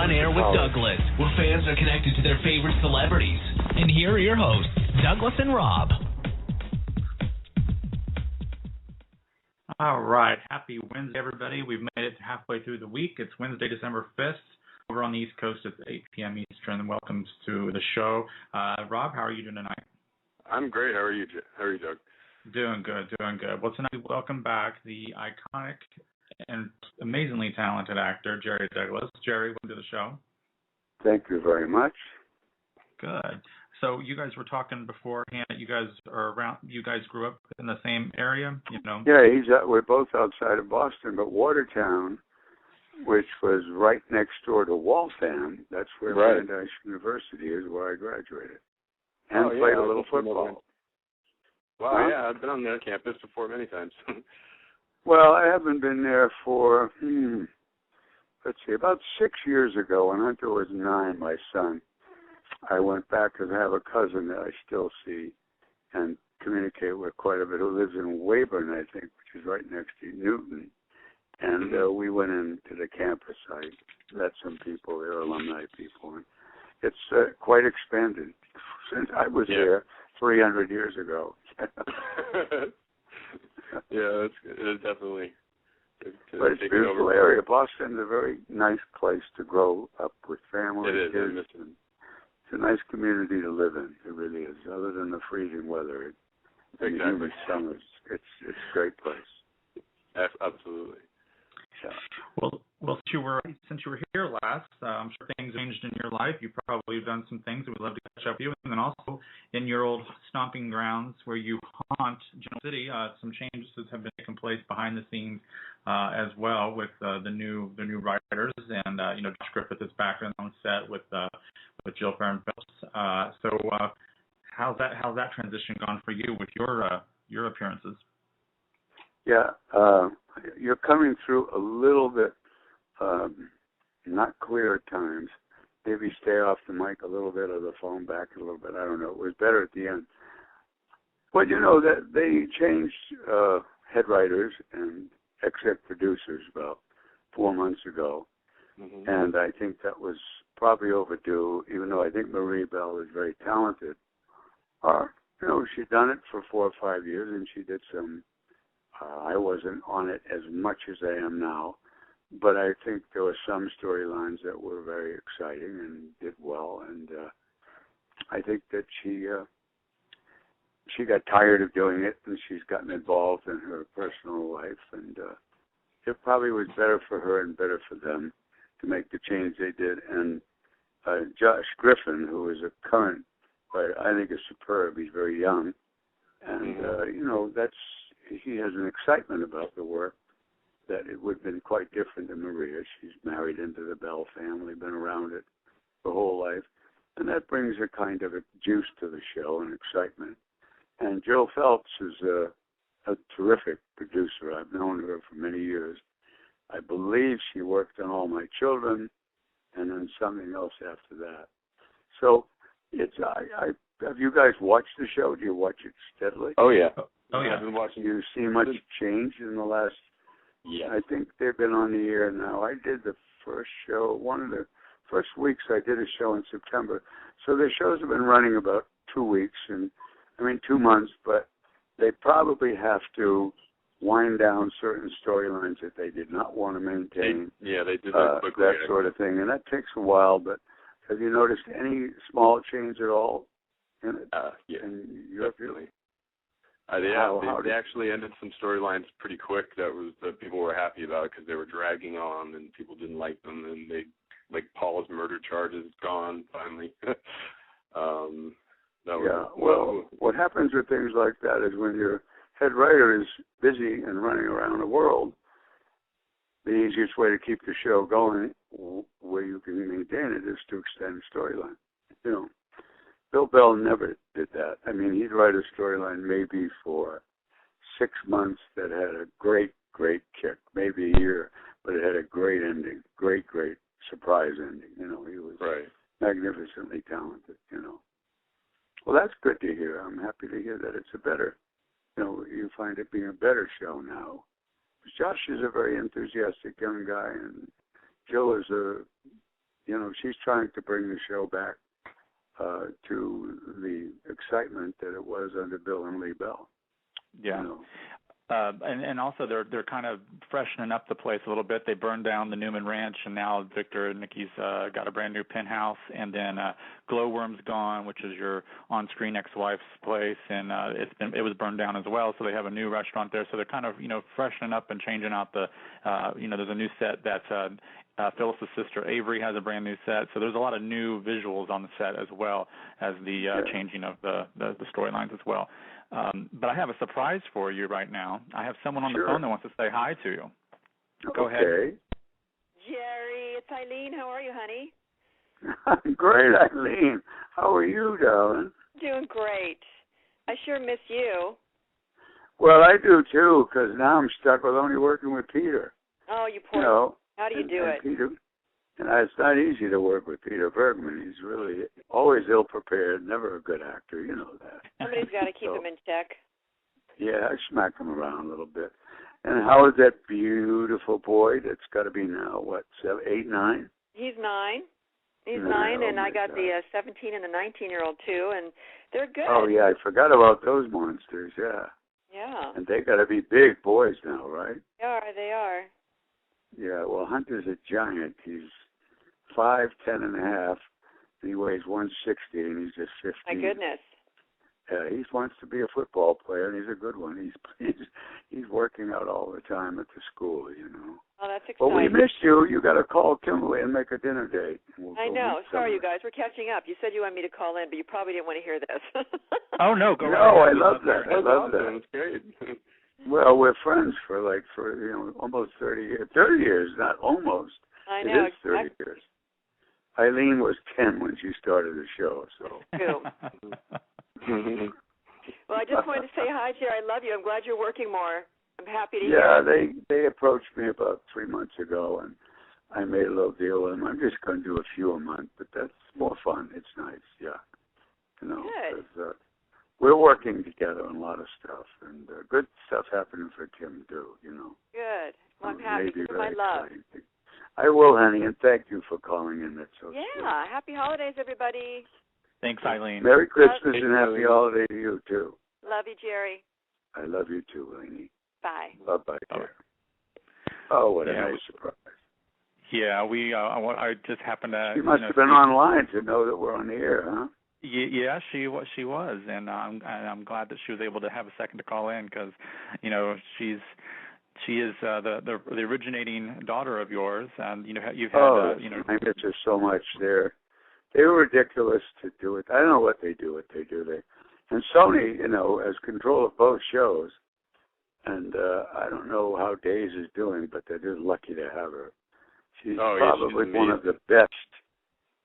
On Air with Douglas, where fans are connected to their favorite celebrities. And here are your hosts, Douglas and Rob. All right. Happy Wednesday, everybody. We've made it halfway through the week. It's Wednesday, December 5th. Over on the East Coast, it's 8 p.m. Eastern. Welcome to the show. Rob, how are you doing tonight? I'm great. How are you, Doug? Doing good. Well, tonight we welcome back the iconic and amazingly talented actor, Jerry Douglas. Jerry, welcome to the show. Thank you very much. Good. So you guys were talking beforehand. You guys are around. You guys grew up in the same area, you know? Yeah, we're both outside of Boston, but Watertown, which was right next door to Waltham, that's where Brandeis University is, where I graduated, and played a little football. Wow, yeah, I've been on their campus before many times. Well, I haven't been there for, let's see, about 6 years ago, when Hunter was 9, my son. I went back because I have a cousin that I still see and communicate with quite a bit, who lives in Weyburn, I think, which is right next to Newton. And we went into the campus. I met some people there, alumni people. And it's quite expanded since I was there 300 years ago. Yeah, it's definitely. But it's a beautiful area. Boston's a very nice place to grow up with family. It is. It's a nice community to live in. It really is. Other than the freezing weather, and the humid summers, it's a great place. Absolutely. Yeah. Well, since you were here last, I'm sure things changed in your life. You probably have done some things, and we'd love to catch up with you. And then also in your old stomping grounds where you haunt General City, some changes have been taking place behind the scenes as well with the new writers, and Josh Griffith is back on set with Jill Farren Phillips. So how's that transition gone for you with your appearances? Yeah, you're coming through a little bit not clear at times. Maybe stay off the mic a little bit or the phone back a little bit. I don't know. It was better at the end. But that they changed head writers and exec producers about 4 months ago. Mm-hmm. And I think that was probably overdue, even though I think Marie Bell is very talented. She'd done it for 4 or 5 years, and she did some. I wasn't on it as much as I am now, but I think there were some storylines that were very exciting and did well, and I think that she got tired of doing it, and she's gotten involved in her personal life, and it probably was better for her and better for them to make the change they did. And Josh Griffin, who is a current writer, I think is superb. He's very young, and he has an excitement about the work that it would have been quite different than Maria. She's married into the Bell family, been around it her whole life, and that brings a kind of a juice to the show and excitement. And Jill Phelps is a terrific producer. I've known her for many years. I believe she worked on All My Children and then something else after that. So have you guys watched the show? Do you watch it steadily? Oh, yeah. I've been watching. Do you see much change in the last? Yeah. I think they've been on the air now. I did the first show. One of the first weeks I did a show in September. So the shows have been running about 2 weeks, 2 months, but they probably have to wind down certain storylines that they did not want to maintain. They did that quickly. That sort of thing, and that takes a while. But have you noticed any small change at all in it? Yeah, in your definitely. They actually ended some storylines pretty quick that people were happy about because they were dragging on and people didn't like them, and Paul's murder charges gone finally. What happens with things like that is when your head writer is busy and running around the world, the easiest way to keep the show going, where you can maintain it, is to extend the storyline. Bill Bell never did that. He'd write a storyline maybe for 6 months that had a great, great kick, maybe a year, but it had a great ending, great, great surprise ending. He was magnificently talented, Well, that's good to hear. I'm happy to hear that it's a better, you find it being a better show now. Josh is a very enthusiastic young guy, and Jill is trying to bring the show back to the excitement that it was under Bill and Lee Bell. Yeah. You know? And also they're kind of freshening up the place a little bit. They burned down the Newman Ranch, and now Victor and Nikki's got a brand new penthouse. And then Glowworm's gone, which is your on-screen ex-wife's place, and it was burned down as well. So they have a new restaurant there. So they're kind of freshening up and changing out the there's a new set that's Phyllis's sister Avery has a brand new set. So there's a lot of new visuals on the set as well as the changing of the storylines as well. But I have a surprise for you right now. I have someone on the phone that wants to say hi to you. Go ahead. Jerry, it's Eileen. How are you, honey? I'm great, Eileen. How are you, darling? Doing great. I sure miss you. Well, I do too, because now I'm stuck with only working with Peter. Oh, you poor. How do you do it? Peter, it's not easy to work with Peter Bergman. He's really always ill-prepared, never a good actor. You know that. Somebody's got to keep him in check. Yeah, I smack him around a little bit. And how is that beautiful boy that's got to be now, 7, 8, 9? He's 9. He's 9, and I got the 17 and the 19-year-old, too, and they're good. Oh, yeah, I forgot about those monsters, yeah. Yeah. And they got to be big boys now, right? They are. Yeah, well, Hunter's a giant. He's 5'10 and a half. He weighs 160, and he's just 15. My goodness. Yeah, he wants to be a football player, and he's a good one. He's working out all the time at the school, Oh, that's exciting. Well, we missed you. You got to call Kimberly and make a dinner date. I know. Sorry, you guys. We're catching up. You said you wanted me to call in, but you probably didn't want to hear this. Oh, no. Go ahead. No, I love that. I love that. That's great. Well, we're friends for almost 30 years. 30 years, not almost. I know. It is 30 years. Eileen was 10 when she started the show, so. Well, I just wanted to say hi, Jerry. I love you. I'm glad you're working more. I'm happy to hear. Yeah, they approached me about 3 months ago, and I made a little deal with them. I'm just going to do a few a month, but that's more fun. It's nice, yeah. Good. 'Cause, we're working together on a lot of stuff, and good stuff happening for Kim, too, Good. Well, I'm happy for my love. Exciting. I will, honey, and thank you for calling in. That's so sweet. Happy holidays, everybody. Thanks, Eileen. Merry Christmas and happy holiday to you, too. Love you, Jerry. I love you, too, Lainey. Bye. Bye-bye, dear. Oh, what a nice surprise. Yeah, I just happened to... She must have been online to know that we're on the air, huh? Yeah, she was, and I'm glad that she was able to have a second to call in because, she is the originating daughter of yours, and you've had I miss her so much. They were ridiculous to do it. I don't know what they do. And Sony, has control of both shows, and I don't know how Days is doing, but they're just lucky to have her. She's probably one of the best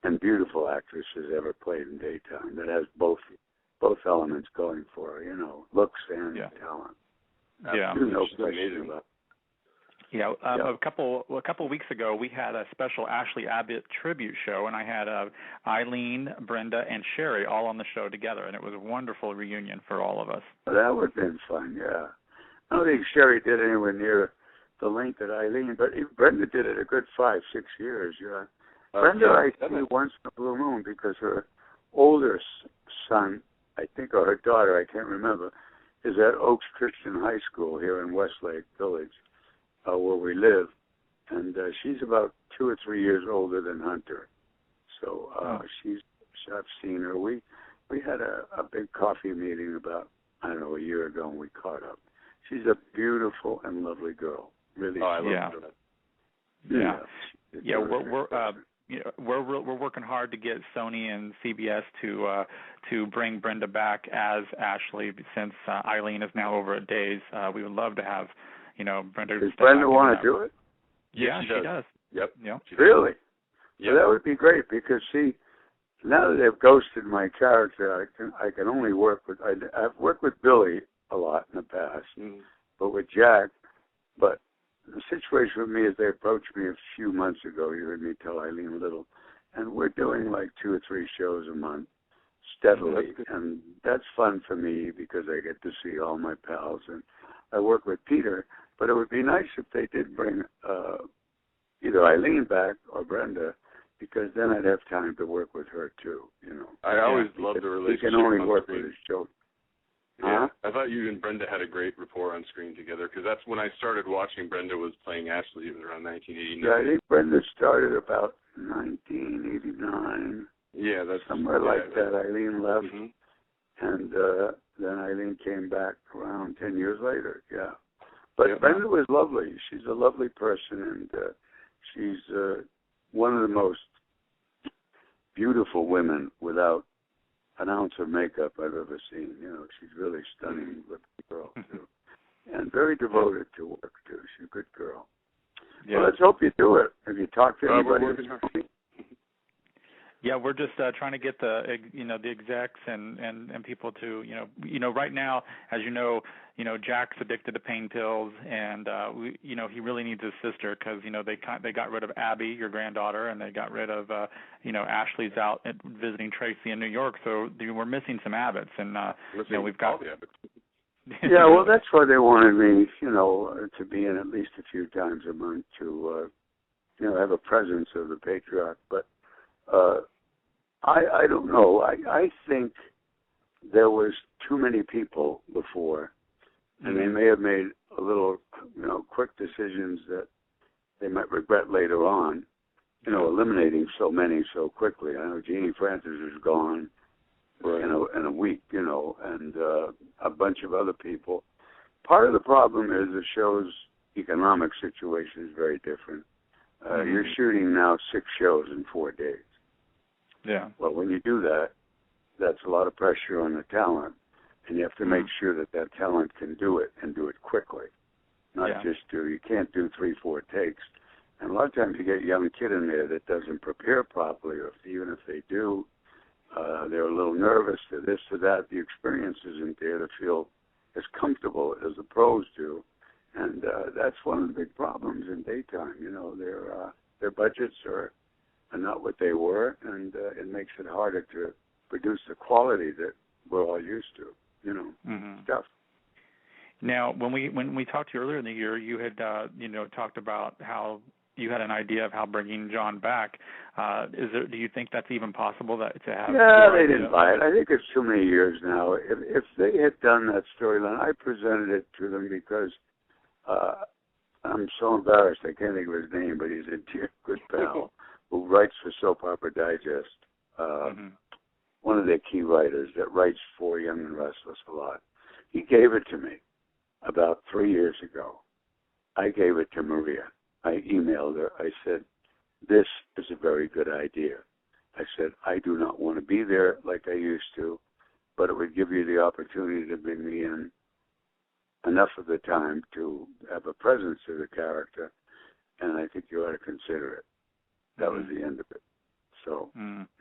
and beautiful actresses ever played in daytime. That has both elements going for her, looks and talent. Yeah, no question about it. Yeah, a couple weeks ago, we had a special Ashley Abbott tribute show, and I had Eileen, Brenda, and Sherry all on the show together, and it was a wonderful reunion for all of us. That would have been fun, yeah. I don't think Sherry did anywhere near the length that Eileen, but Brenda did it a good 5-6 years, yeah. Brenda, I see once in a blue moon because her older son, I think, or her daughter, I can't remember, is at Oaks Christian High School here in Westlake Village, where we live, and she's about 2 or 3 years older than Hunter. So I've seen her. We had a big coffee meeting about, a year ago, and we caught up. She's a beautiful and lovely girl. Really. Oh, I love her. Yeah. We're working hard to get Sony and CBS to bring Brenda back as Ashley, since Eileen is now over at Days. We would love to have Brenda. Does Brenda want to do it? Yeah, she does. Yep. Really? Yeah. Well, that would be great because now that they've ghosted my character, I can only work with. I've worked with Billy a lot in the past, but with Jack. But the situation with me is they approached me a few months ago. You heard me tell Eileen Little, and we're doing like 2 or 3 shows a month steadily, and that's fun for me because I get to see all my pals, and I work with Peter. But it would be nice if they did bring either Eileen back or Brenda because then I'd have time to work with her too. You know. I always loved the relationship. He can only on work screen. with his children. Yeah, I thought you and Brenda had a great rapport on screen together, because that's when I started watching. Brenda was playing Ashley. It was around 1989. Yeah, I think Brenda started about 1989. Yeah, that's somewhere like that. Eileen left, and then Eileen came back around 10 years later. Yeah, but Brenda was lovely. She's a lovely person, and she's one of the most beautiful women without an ounce of makeup I've ever seen. You know, she's really stunning looking girl too, and very devoted to work too. She's a good girl. Yeah. Well, let's hope you do it. Have you talked to anybody? Yeah, we're just trying to get the execs and people to right now, as you know, Jack's addicted to pain pills, and he really needs his sister, because they got rid of Abby, your granddaughter, and they got rid of Ashley's out visiting Tracy in New York, so we're missing some Abbots, and we've got all the Abbots. Yeah, well, that's why they wanted me, to be in at least a few times a month to, have a presence of the patriarch. But I don't know. I think there was too many people before, and they may have made a little, quick decisions that they might regret later on, eliminating so many so quickly. I know Jeannie Francis is gone. In a week, and a bunch of other people. Part of the problem is the show's economic situation is very different. You're shooting now 6 shows in 4 days. Yeah. Well, when you do that, that's a lot of pressure on the talent, and you have to make sure that talent can do it and do it quickly. You can't do 3-4 takes. And a lot of times you get a young kid in there that doesn't prepare properly, or even if they do, they're a little nervous to this or that. The experience isn't there to feel as comfortable as the pros do, and that's one of the big problems in daytime. Their budgets are not what they were, and it makes it harder to produce the quality that we're all used to. Stuff. Now, when we talked to you earlier in the year, you had talked about how you had an idea of how bringing John back. Do you think that's even possible to have? Yeah, they didn't buy it. I think it's too many years now. If they had done that storyline, I presented it to them because I'm so embarrassed. I can't think of his name, but he's a dear good pal who writes for Soap Opera Digest. One of their key writers that writes for Young and Restless a lot. He gave it to me about 3 years ago. I gave it to Maria. I emailed her. I said, this is a very good idea. I said, I do not want to be there like I used to, but it would give you the opportunity to bring me in enough of the time to have a presence to the character, and I think you ought to consider it. That was the end of it. So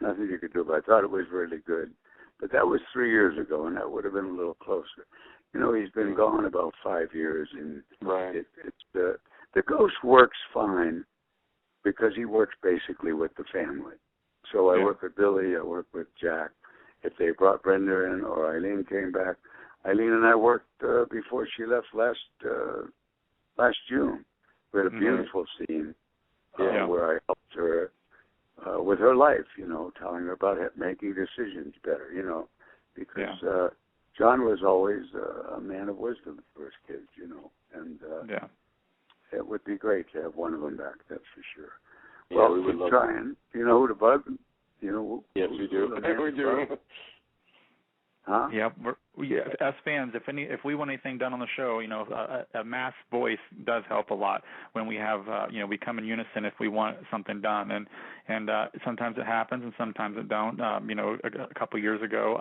nothing you could do, but I thought it was really good. But that was 3 years ago, and that would have been a little closer. He's been gone about 5 years, and the ghost works fine because he works basically with the family. So I work with Billy, I work with Jack. If they brought Brenda in or Eileen came back, Eileen and I worked before she left last June. We had a beautiful scene where I helped her with her life, telling her about making decisions better, because John was always a man of wisdom for his kids, and it would be great to have one of them back, that's for sure. Well, we would keep trying. You know who to bug? Yes, we do. We do. Huh? Yeah, as fans, if we want anything done on the show, a mass voice does help a lot when we have, we come in unison if we want something done, and sometimes it happens and sometimes it don't. A couple of years ago,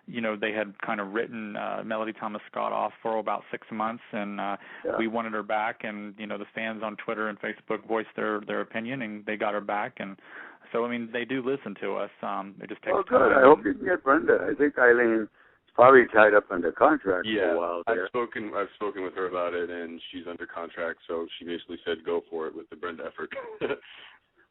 they had kind of written Melody Thomas Scott off for about 6 months, and we wanted her back, and the fans on Twitter and Facebook voiced their opinion, and they got her back, and so, they do listen to us. It just takes time. Good. I hope you can get Brenda. I think Eileen is probably tied up under contract for a while there. I've spoken with her about it, and she's under contract, so she basically said go for it with the Brenda effort.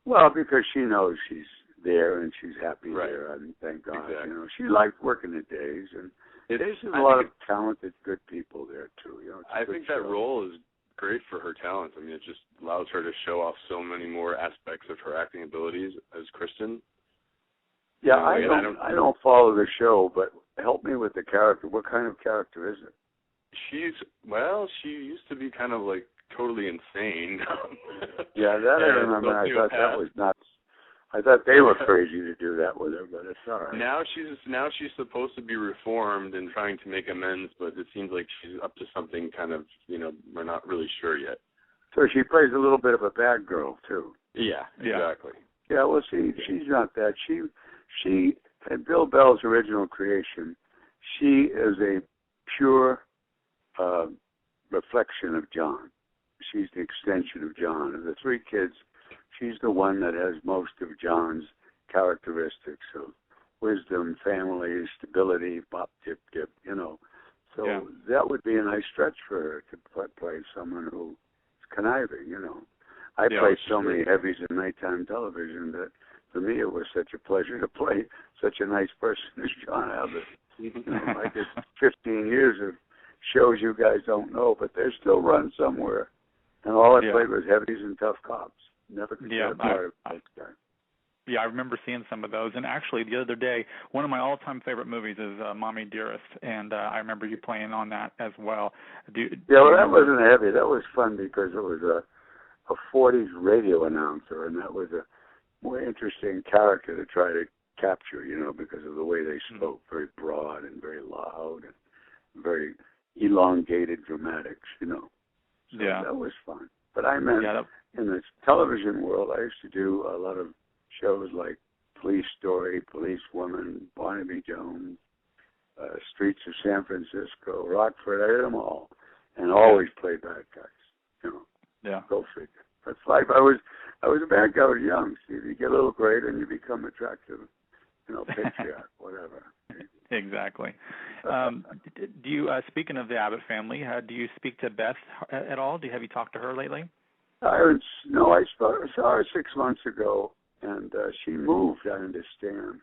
Well, because she knows she's there and she's happy there. Thank God. Exactly. She liked working the days, and there's a lot of talented, good people there, too. I think that role is great for her talents. I mean, it just allows her to show off so many more aspects of her acting abilities as Kristen. Yeah, I don't follow the show, but help me with the character. What kind of character is it? She used to be kind of like totally insane. Yeah, that I remember. I thought that was nuts. I thought they were crazy to do that with her, but it's all right. Now she's supposed to be reformed and trying to make amends, but it seems like she's up to something kind of, we're not really sure yet. So she plays a little bit of a bad girl too. Yeah, exactly. Yeah, well, see, she's not that. She in Bill Bell's original creation, she is a pure reflection of John. She's the extension of John. Of the three kids, she's the one that has most of John's characteristics of wisdom, family, stability, bop, tip, tip, So that would be a nice stretch for her to play someone who's conniving, I played so many heavies in nighttime television that for me it was such a pleasure to play such a nice person as John Abbott. I did 15 years of shows you guys don't know, but they're still run somewhere. And all I played was heavies and tough cops. Never could get a part of that guy. Yeah, I remember seeing some of those. And actually, the other day, one of my all-time favorite movies is Mommy Dearest, and I remember you playing on that as well. That wasn't heavy. That was fun because it was a 40s radio announcer, and that was a more interesting character to try to capture, because of the way they spoke, very broad and very loud and very elongated dramatics, So that was fun. But I meant in the television world, I used to do a lot of shows like Police Story, Police Woman, Barnaby Jones, Streets of San Francisco, Rockford. I did them all, and always played bad guys. Yeah. Go figure. That's life. I was a bad guy when I was young. See, you get a little greater and you become attractive, patriarch, whatever. Exactly. Do you, speaking of the Abbott family, do you speak to Beth at all? Have you talked to her lately? I saw her 6 months ago, and she moved, I understand,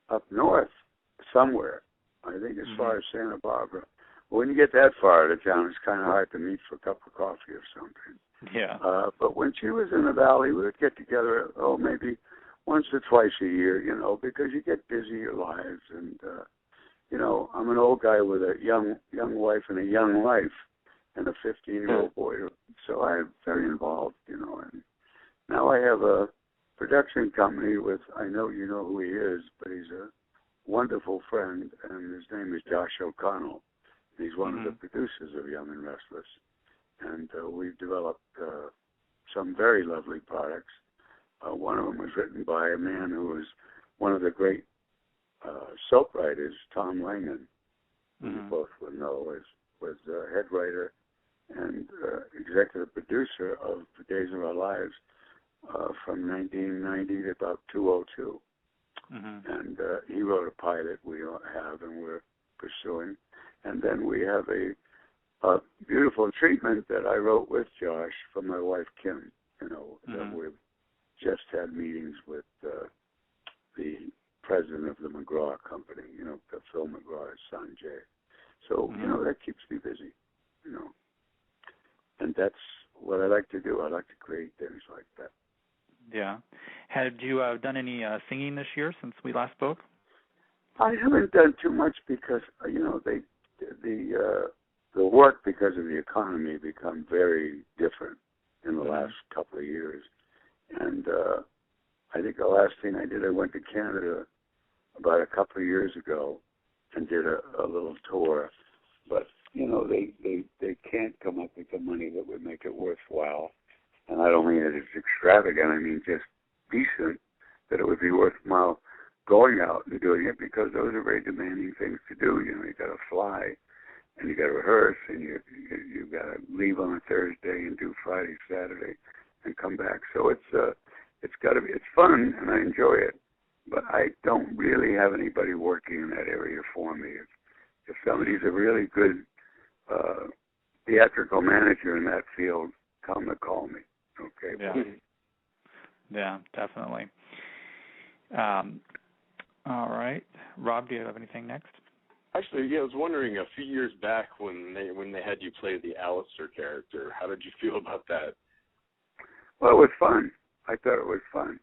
up north somewhere. I think as far as Santa Barbara. When you get that far out of town, it's kind of hard to meet for a cup of coffee or something. Yeah. But when she was in the valley, we would get together, maybe once or twice a year, because you get busy your lives. And, I'm an old guy with a young wife and a young life and a 15-year-old boy. So I'm very involved, and now I have a production company with, I know you know who he is, but he's a wonderful friend, and his name is Josh O'Connell. He's one of the producers of Young and Restless. And we've developed some very lovely products. One of them was written by a man who was one of the great soap writers, Tom Langan, who you both would know, was head writer and executive producer of The Days of Our Lives from 1990 to about 2002. And he wrote a pilot we have and we're pursuing. And then we have a beautiful treatment that I wrote with Josh for my wife, Kim, that we've just had meetings with the president of the McGraw Company, Phil McGraw's son, Jay. So, that keeps me busy, And that's what I like to do. I like to create things like that. Yeah. Had you done any singing this year since we last spoke? I haven't done too much because, the work, because of the economy, become very different in the last couple of years. And I think the last thing I did, I went to Canada about a couple of years ago and did a little tour. But, they can't come up with the money that would make it worthwhile. And I don't mean that it's extravagant. I mean just decent, that it would be worthwhile going out and doing it, because those are very demanding things to do. You got to fly, and you got to rehearse, and you got to leave on a Thursday and do Friday, Saturday, and come back. So it's fun, and I enjoy it, but I don't really have anybody working in that area for me. If somebody's a really good theatrical manager in that field, come to call me. Okay. Yeah. Yeah, definitely. All right. Rob, do you have anything next? Actually, yeah, I was wondering, a few years back when they had you play the Alistair character, how did you feel about that? Well, it was fun. I thought it was fun.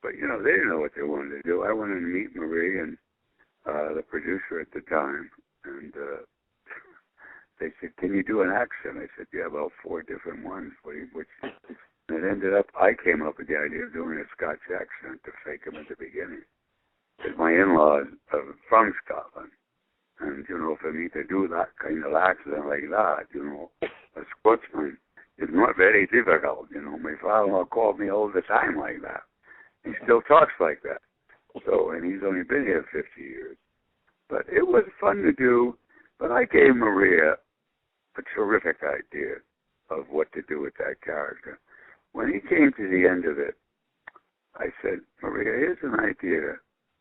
But, they didn't know what they wanted to do. I wanted to meet Marie and the producer at the time, and they said, "Can you do an accent?" I said, "Yeah, about 4 different ones." And it ended up, I came up with the idea of doing a Scotch accent to fake him at the beginning. Because my in-laws are from Scotland. And, for me to do that kind of accent like that, a Scotsman, is not very difficult. My father-in-law called me all the time like that. He still talks like that. So, and he's only been here 50 years. But it was fun to do. But I gave Maria a terrific idea of what to do with that character. When he came to the end of it, I said, "Maria, here's an idea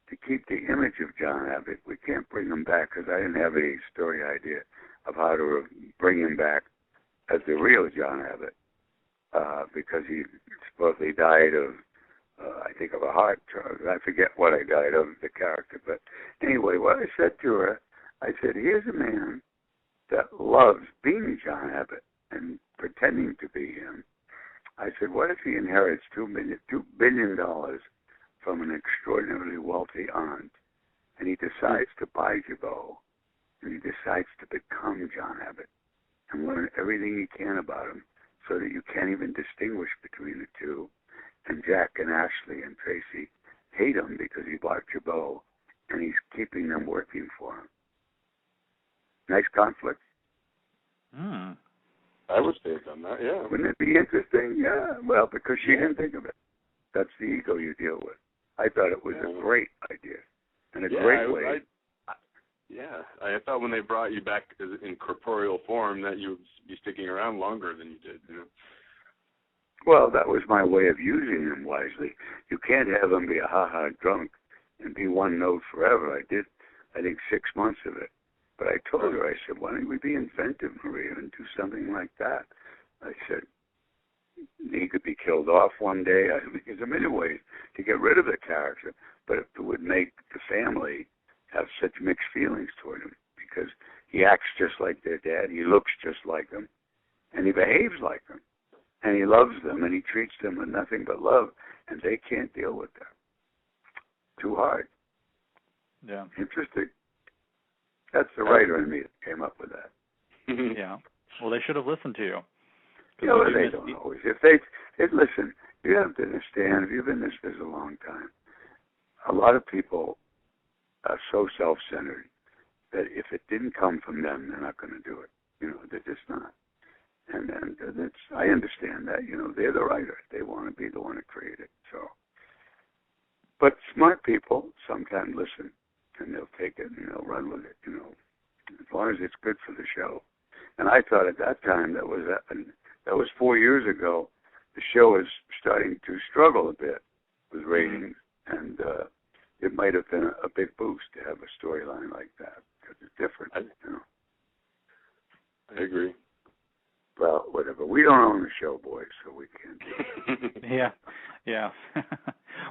to keep the image of John Abbott. We can't bring him back because I didn't have any story idea of how to bring him back as the real John Abbott because he supposedly died of, I think, of a heart drug. I forget what I died of, the character. But anyway, what I said to her, I said, here's a man that loves being John Abbott and pretending to be him. I said, what if he inherits $2 billion from an extraordinarily wealthy aunt, and he decides to buy Jabot, and he decides to become John Abbott and learn everything he can about him so that you can't even distinguish between the two. And Jack and Ashley and Tracy hate him because he bought Jabot, and he's keeping them working for him. Nice conflict. I would say on that, yeah. Wouldn't it be interesting? Yeah, well, because she didn't think of it. That's the ego you deal with. I thought it was a great idea and a great way. I thought when they brought you back in corporeal form that you would be sticking around longer than you did. Well, that was my way of using them wisely. You can't have them be a ha-ha drunk and be one note forever. I did, I think, 6 months of it. But I told her, I said, why don't we be inventive, Maria, and do something like that? I said, he could be killed off one day. There's a million ways to get rid of the character, but it would make the family have such mixed feelings toward him because he acts just like their dad, he looks just like them, and he behaves like them, and he loves them, and he treats them with nothing but love, and they can't deal with that. Too hard. Yeah. Interesting. That's the writer in me that came up with that. Yeah. Well, they should have listened to you. Well, they don't always. If listen, you have to understand, if you've been in this business a long time, a lot of people are so self-centered that if it didn't come from them, they're not going to do it. They're just not. And I understand that. They're the writer. They want to be the one to create it. So, but smart people sometimes listen, and they'll take it and they'll run with it. As long as it's good for the show. And I thought at that time that was 4 years ago. The show was starting to struggle a bit with ratings, and it might have been a big boost to have a storyline like that because it's different. I agree. Well, whatever. We don't own the show, boys, so we can't do it. Yeah.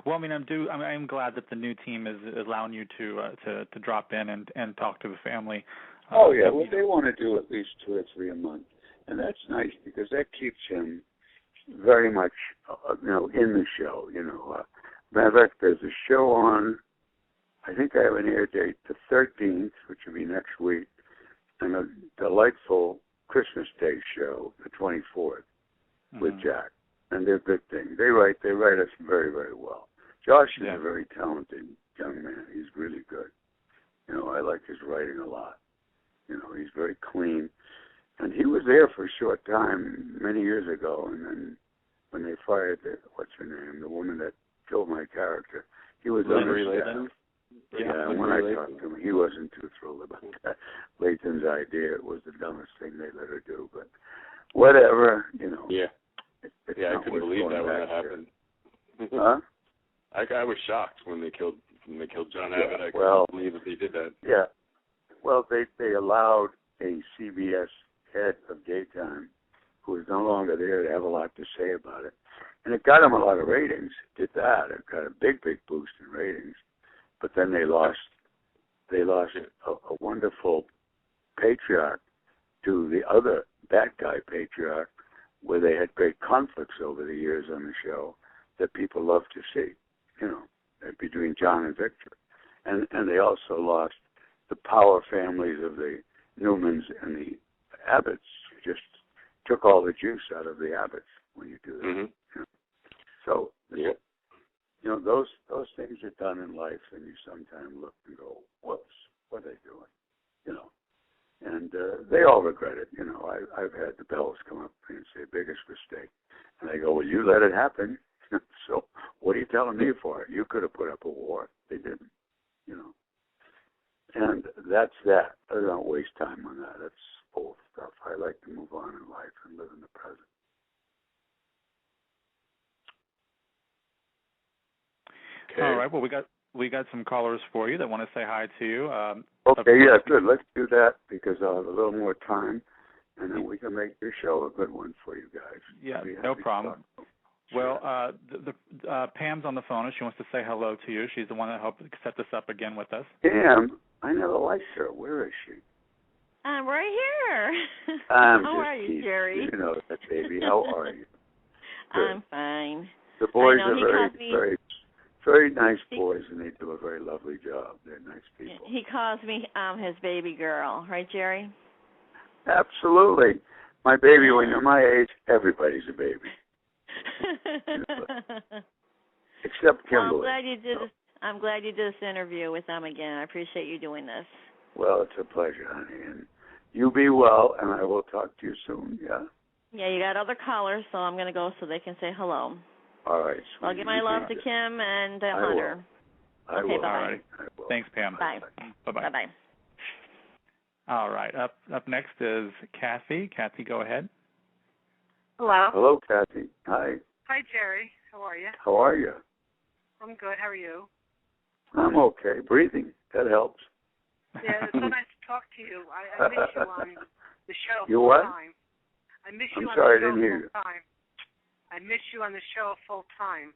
Well, I'm glad that the new team is allowing you to drop in and talk to the family. Oh yeah, well they want to do at least 2 or 3 a month, and that's nice because that keeps him very much, in the show. Matter of fact, there's a show on. I think I have an air date, the 13th, which will be next week, and a delightful Christmas Day show, the 24th, with Jack. And they're good things. They write us very, very well. Josh is a very talented young man. He's really good. I like his writing a lot. He's very clean. And he was there for a short time many years ago, and then when they fired the woman that killed my character, he was on the staff. Yeah, and when I talked to him, he wasn't too thrilled about that. Layton's idea, it was the dumbest thing they let her do, but whatever, Yeah. I couldn't believe that when that happened. Huh? I was shocked when they killed John Abbott. I couldn't believe that they did that. Yeah. Well, they allowed a CBS head of daytime who is no longer there to have a lot to say about it. And it got him a lot of ratings. It did that. It got a big, big boost in ratings. But then they lost they lost a wonderful patriarch to the other bad guy patriarch, where they had great conflicts over the years on the show that people love to see, between John and Victor. And they also lost the power families of the Newmans and the Abbotts. Just took all the juice out of the Abbotts when you do that. Mm-hmm. So, those things are done in life, and you sometimes look and go, whoops, what are they doing? And they all regret it. I've had the bells come up and say, biggest mistake. And they go, well, you let it happen. So what are you telling me for? You could have put up a war. They didn't, And that's that. I don't waste time on that. That's old stuff. I like to move on in life and live in the present. Okay. All right. Well, we got some callers for you that want to say hi to you. Okay, yeah, good. Let's do that because I'll have a little more time, and then we can make your show a good one for you guys. Yeah, no problem. Well, Pam's on the phone, and she wants to say hello to you. She's the one that helped set this up again with us. Pam, I never liked her. Where is she? I'm right here. How are you, Jerry? You know that, baby. How are you? Good. I'm fine. The boys are very, very nice boys, and they do a very lovely job. They're nice people. He calls me his baby girl, right, Jerry? Absolutely. My baby, when you're my age, everybody's a baby. Except Kimberly. Well, I'm glad you did this interview with them again. I appreciate you doing this. Well, it's a pleasure, honey. And you be well, and I will talk to you soon, yeah? Yeah, you got other callers, so I'm going to go so they can say hello. All right. I'll give my love to Kim and Hunter. I will. Bye-bye. All right. Thanks, Pam. Bye. Bye-bye. Bye-bye. All right. Up next is Kathy. Kathy, go ahead. Hello. Hello, Kathy. Hi. Hi, Jerry. How are you? How are you? I'm good. How are you? I'm okay. Breathing. That helps. Yeah, it's so nice to talk to you. I miss you on the show You full what? time. I miss I'm you on sorry, the I show didn't hear full time. I miss you on the show full time.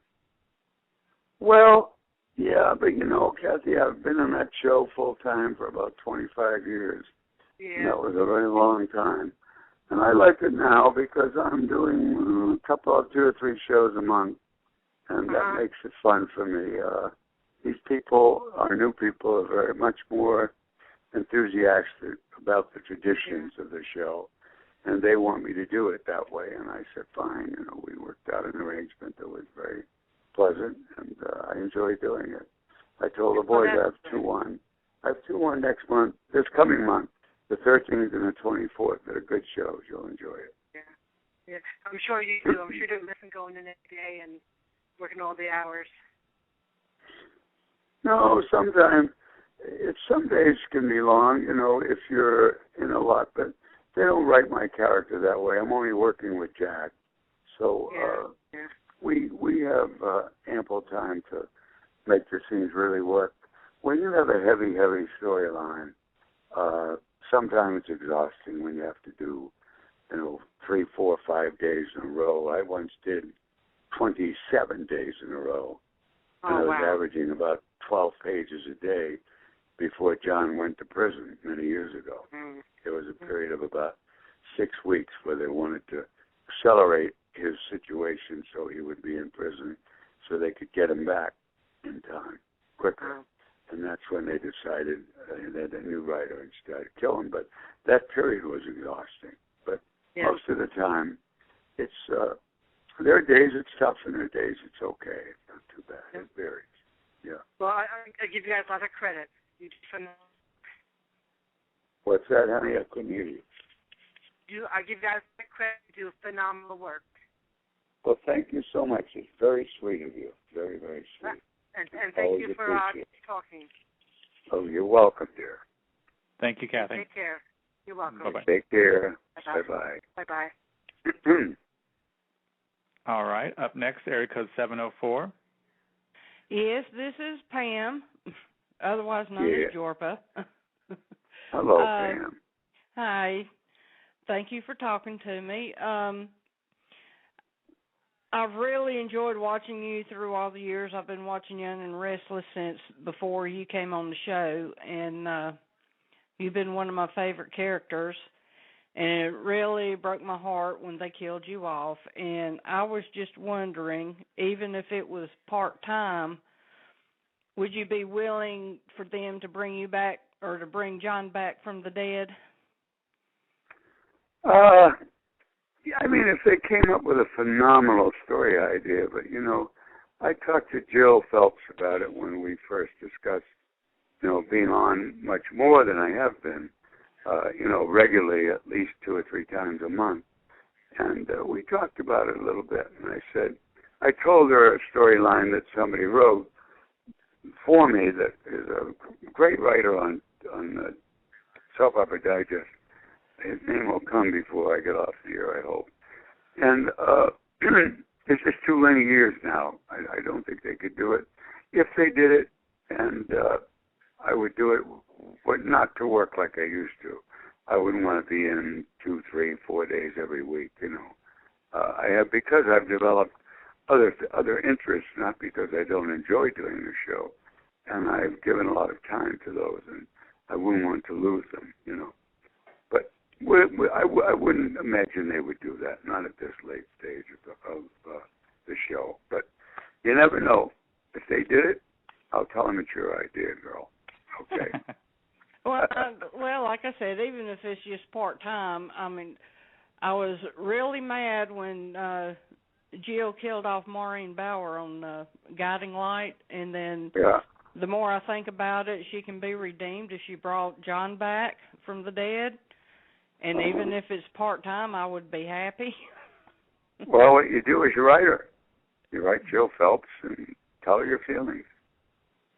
Well, yeah, but Kathy, I've been on that show full time for about 25 years. Yeah. That was a very long time. And I like it now because I'm doing a couple of 2 or 3 shows a month, and that makes it fun for me. These people, our new people, are very much more enthusiastic about the traditions of the show, and they want me to do it that way. And I said, fine. We worked out an arrangement that was very pleasant, and I enjoy doing it. I told the boys I have 2-1. I have 2-1 next month, this coming month, the 13th and the 24th. They're good shows. You'll enjoy it. Yeah. I'm sure you do. I'm sure you listen going in every day and working all the hours. No, sometimes. Some days can be long, if you're in a lot, but they don't write my character that way. I'm only working with Jack. So we have ample time to make the scenes really work. When you have a heavy storyline, sometimes it's exhausting when you have to do, 3, 4, 5 days in a row. I once did 27 days in a row. And I was averaging about 12 pages a day before John went to prison many years ago. There was a period of about 6 weeks where they wanted to accelerate his situation so he would be in prison so they could get him back in time, quicker. And that's when they decided that a new writer and started to kill him. But that period was exhausting. But most of the time, it's there are days it's tough and there are days it's okay. It's not too bad. It varies. Yeah. Well, I give you guys a lot of credit. You did phenomenal. What's that, honey? I couldn't hear you. I give you guys credit. You do phenomenal work. Well, thank you so much. It's very sweet of you. Very, very sweet. And thank you for talking. Oh, you're welcome, dear. Thank you, Kathy. Take care. You're welcome. Bye-bye. Take care. Bye-bye. Bye-bye. Bye-bye. All right. Up next, area code 704. Yes, this is Pam, otherwise known as Jorpa. Hello, Pam. Hi. Thank you for talking to me. I've really enjoyed watching you through all the years. I've been watching Young and Restless since before you came on the show, and you've been one of my favorite characters. And it really broke my heart when they killed you off. And I was just wondering, even if it was part-time, would you be willing for them to bring you back or to bring John back from the dead? I mean, if they came up with a phenomenal story idea, but, you know, I talked to Jill Phelps about it when we first discussed, you know, being on much more than I have been, you know, regularly at least 2 or 3 times a month. And we talked about it a little bit, and I told her a storyline that somebody wrote for me that is a great writer on Soap Opera Digest. His name will come before I get off the air, I hope. And it's just too many years now. I don't think they could do it. If they did it, and I would do it, but not to work like I used to. I wouldn't want to be in 2, 3, 4 days every week, you know. Because I've developed other interests, not because I don't enjoy doing the show. And I've given a lot of time to those, and I wouldn't want to lose them, you know. But I wouldn't imagine they would do that, not at this late stage of the show. But you never know. If they did it, I'll tell them it's your idea, girl. Okay. Well, like I said, even if it's just part-time, I mean, I was really mad when Jill killed off Maureen Bauer on Guiding Light, and then the more I think about it, she can be redeemed if she brought John back from the dead. And even if it's part-time, I would be happy. Well, what you do is you write her. You write Jill Phelps and tell her your feelings.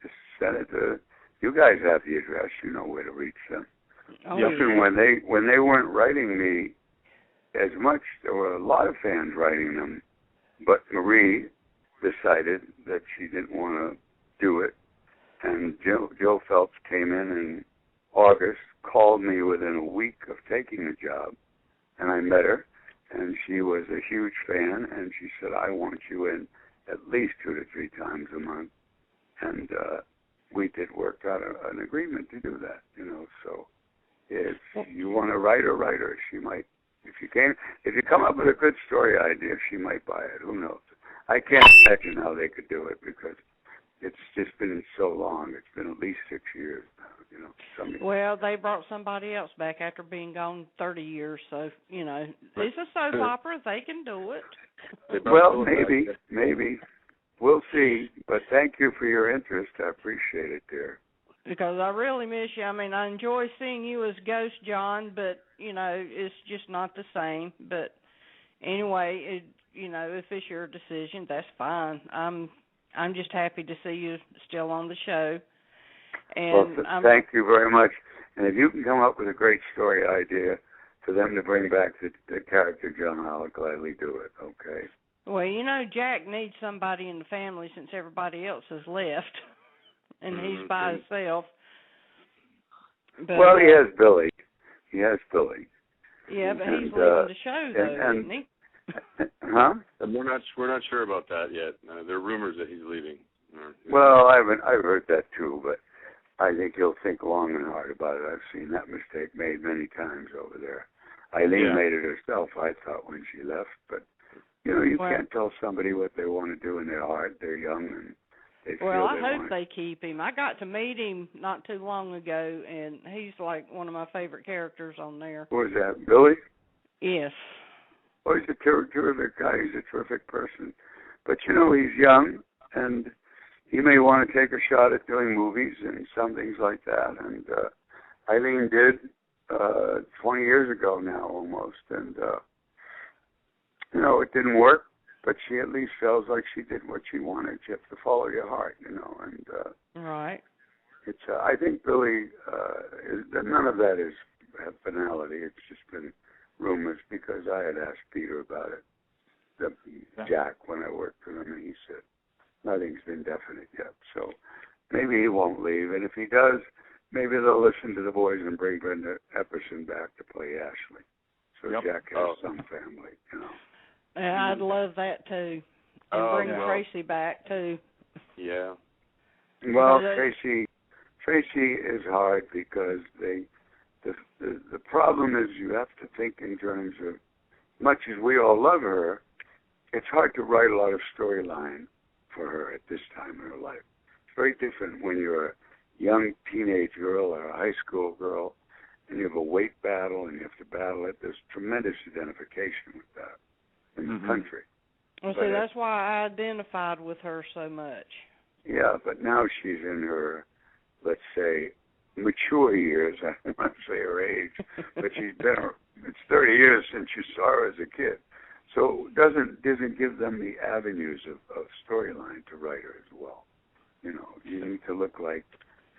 Just send it to... You guys have the address. You know where to reach them. Oh, Listen, yeah. when they weren't writing me as much, there were a lot of fans writing them, but Marie decided that she didn't want to do it, and Jill Phelps came in August, called me within a week of taking the job, and I met her, and she was a huge fan, and she said, I want you in at least 2 to 3 times a month, and we did work out an agreement to do that, you know. So if you want to write her, she might. If you come up with a good story idea, she might buy it. Who knows? I can't imagine how they could do it because it's just been so long. It's been at least 6 years now, you know. Well, they brought somebody else back after being gone 30 years, so, you know, it's a soap opera. They can do it. Well, maybe. We'll see, but thank you for your interest. I appreciate it, dear. Because I really miss you. I mean, I enjoy seeing you as Ghost John, but, you know, it's just not the same. But anyway, you know, if it's your decision, that's fine. I'm just happy to see you still on the show. And well, thank you very much. And if you can come up with a great story idea for them to bring back the character John, I'll gladly do it, okay? Well, you know, Jack needs somebody in the family since everybody else has left, and he's by himself. But, well, he has Billy. Yeah, but he's leaving the show, though, isn't he? Huh? And we're not sure about that yet. There are rumors that he's leaving. Well, I've heard that too, but I think he'll think long and hard about it. I've seen that mistake made many times over there. Eileen made it herself, I thought, when she left, but you know, you can't tell somebody what they want to do in their heart. They're young and they feel I hope they keep him. I got to meet him not too long ago, and he's like one of my favorite characters on there. Who was that, Billy? Yes. Well, he's a terrific guy. He's a terrific person. But, you know, he's young, and he may want to take a shot at doing movies and some things like that. And Eileen did 20 years ago now almost, and you know, it didn't work, but she at least feels like she did what she wanted. You have to follow your heart, you know. And right. It's. I think Billy. None of that is finality. It's just been rumors because I had asked Peter about it, Jack, when I worked with him, and he said nothing's been definite yet. So maybe he won't leave, and if he does, maybe they'll listen to the boys and bring Brenda Epperson back to play Ashley. So Jack has some family, you know. And I'd love that too. And bring Tracy back too. Yeah. Well, Tracy is hard because the problem is you have to think in terms of, much as we all love her, it's hard to write a lot of storyline for her at this time in her life. It's very different when you're a young teenage girl or a high school girl and you have a weight battle and you have to battle it. There's tremendous identification with that in the country. Well, see, that's why I identified with her so much. Yeah, but now she's in her, let's say, mature years. I don't want to say her age, but it's 30 years since you saw her as a kid. So doesn't give them the avenues of storyline to write her as well. You know, you need to look like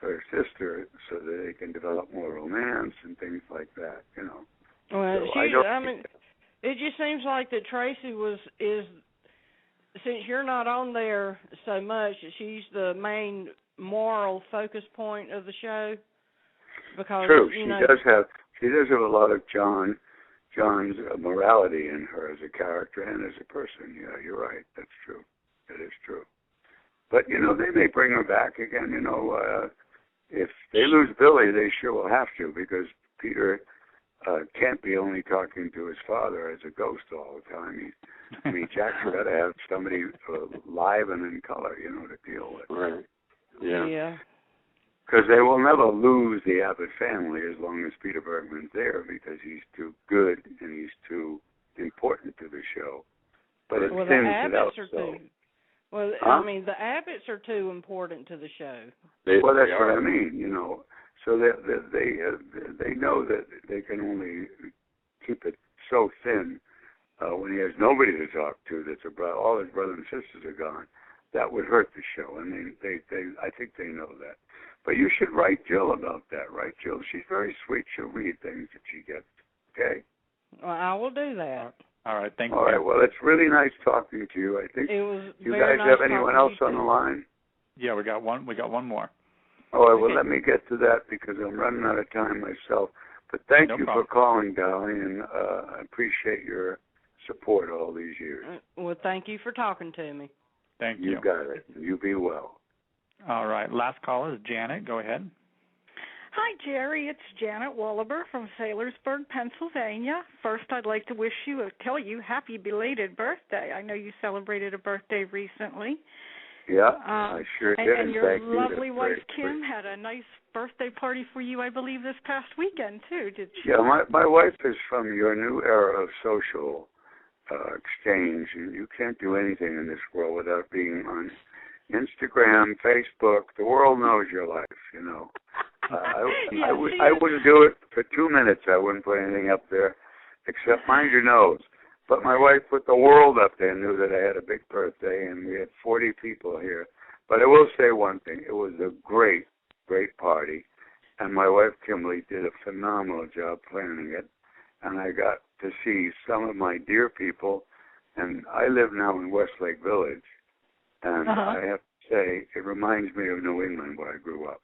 her sister so that they can develop more romance and things like that, you know. Well, so it just seems like that Tracy is since you're not on there so much, she's the main moral focus point of the show. Because true, she does have a lot of John's morality in her as a character and as a person. Yeah, you're right. That's true. That is true. But, you know, they may bring her back again, you know. If they lose Billy, they sure will have to, because Peter can't be only talking to his father as a ghost all the time. Jack's got to have somebody live and in color, you know, to deal with. Right. Yeah. Yeah. Because they will never lose the Abbott family as long as Peter Bergman's there, because he's too good and he's too important to the show. But it thins it out. I mean, the Abbotts are too important to the show. That's what I mean, you know. So they know that they can only keep it so thin when he has nobody to talk to. All his brothers and sisters are gone. That would hurt the show, and I think they know that. But you should write Jill about that, right, Jill? She's very sweet. She'll read things that she gets. Okay. Well, I will do that. All right, thank you. All right, well, it's really nice talking to you. I think it was you guys nice have anyone else on the line? Yeah, we got one more. All right, well, let me get to that because I'm running out of time myself. But thank you for calling, Dolly, and I appreciate your support all these years. Well, thank you for talking to me. Thank you. You got it. You be well. All right, last caller is Janet. Go ahead. Hi, Jerry. It's Janet Wallaber from Saylorsburg, Pennsylvania. First, I'd like to tell you happy belated birthday. I know you celebrated a birthday recently. Yeah, I sure did. And your lovely wife, Kim, had a nice birthday party for you, I believe, this past weekend, too, did she? Yeah, my wife is from your new era of social exchange. You can't do anything in this world without being on Instagram, Facebook. The world knows your life, you know. I wouldn't do it for 2 minutes. I wouldn't put anything up there except mind your nose. But my wife put the world up there and knew that I had a big birthday, and we had 40 people here. But I will say one thing. It was a great, great party, and my wife, Kimberly, did a phenomenal job planning it, and I got to see some of my dear people, and I live now in Westlake Village, and I have to say it reminds me of New England where I grew up.